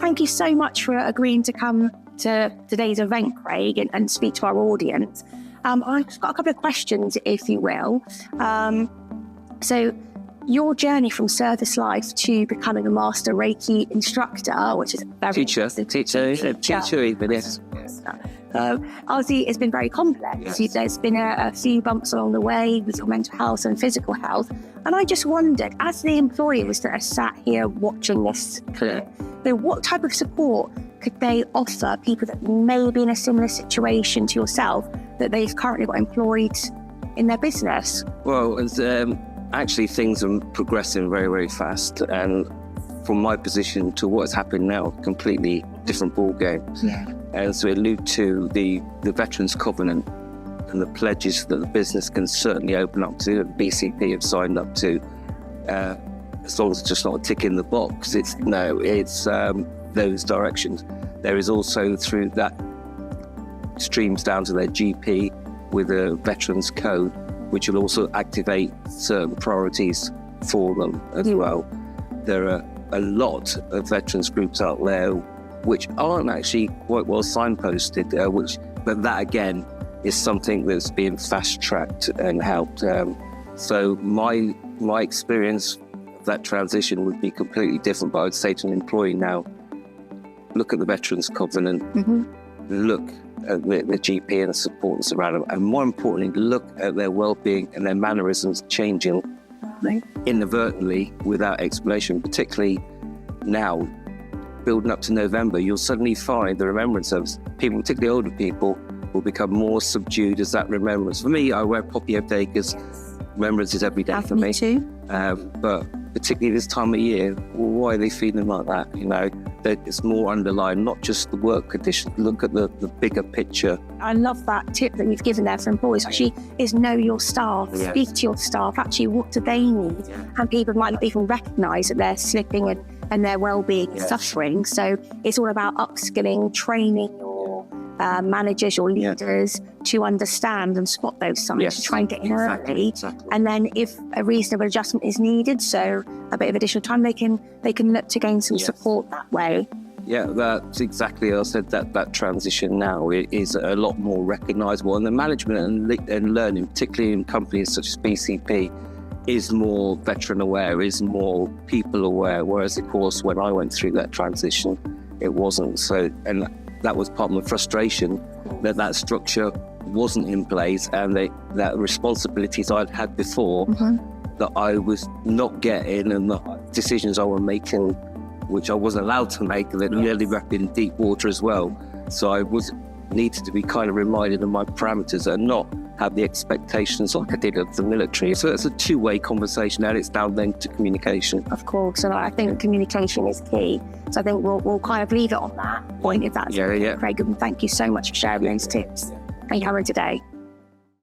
thank you so much for agreeing to come to today's event, Craig, and speak to our audience. I've just got a couple of questions, if you will. So your journey from service life to becoming a master Reiki instructor, which is very teacher even, yes. Obviously, it's been very complex. Yes. There's been a few bumps along the way with your mental health and physical health. And I just wondered, as the employees that are sat here watching this clip, what type of support could they offer people that may be in a similar situation to yourself, that they've currently got employed in their business? Well, actually things are progressing very, very fast. And from my position to what's happened now, completely different ball game. Yeah. And so we allude to the Veterans Covenant and the pledges that the business can certainly open up to, that BCP have signed up to. As long as it's just not a tick in the box, it's those directions. There is also through that streams down to their GP with a Veterans Code, which will also activate certain priorities for them as well. There are a lot of veterans groups out there which aren't actually quite well signposted, but that again is something that's being fast-tracked and helped. So my experience of that transition would be completely different, but I would say to an employee now, look at the Veterans Covenant, look at the GP and the support that's around them, and more importantly, look at their well-being and their mannerisms changing inadvertently without explanation, particularly now, building up to November. You'll suddenly find the remembrance of people, particularly older people, will become more subdued as that remembrance. For me, I wear poppy every day because remembrance is every day for me. Too. But particularly this time of year, why are they feeling like that? You know, that it's more underlying, not just the work conditions. Look at the bigger picture. I love that tip that you've given there for employees, actually, is know your staff, speak to your staff, actually what do they need? And people might not even recognise that they're slipping and their well-being is suffering. So it's all about upskilling, training your managers, your leaders to understand and spot those signs, to try and get in early. Exactly. And then if a reasonable adjustment is needed, so a bit of additional time, they can look to gain some support that way. Yeah, that's exactly as I said, that transition now is a lot more recognisable, and the management and learning, particularly in companies such as BCP, is more veteran aware, is more people aware, whereas of course when I went through that transition, it wasn't. So, and that was part of my frustration, that structure wasn't in place, and that responsibilities I'd had before that I was not getting, and the decisions I was making, which I wasn't allowed to make, and then nearly wrapped in deep water as well. So I needed to be kind of reminded of my parameters and not have the expectations like I did of the military. So it's a two-way conversation, and it's down then to communication. Of course, and I think communication is key. So I think we'll kind of leave it on that point, if that's okay, Craig. And thank you so much for sharing those tips. Thank you, Howard, today.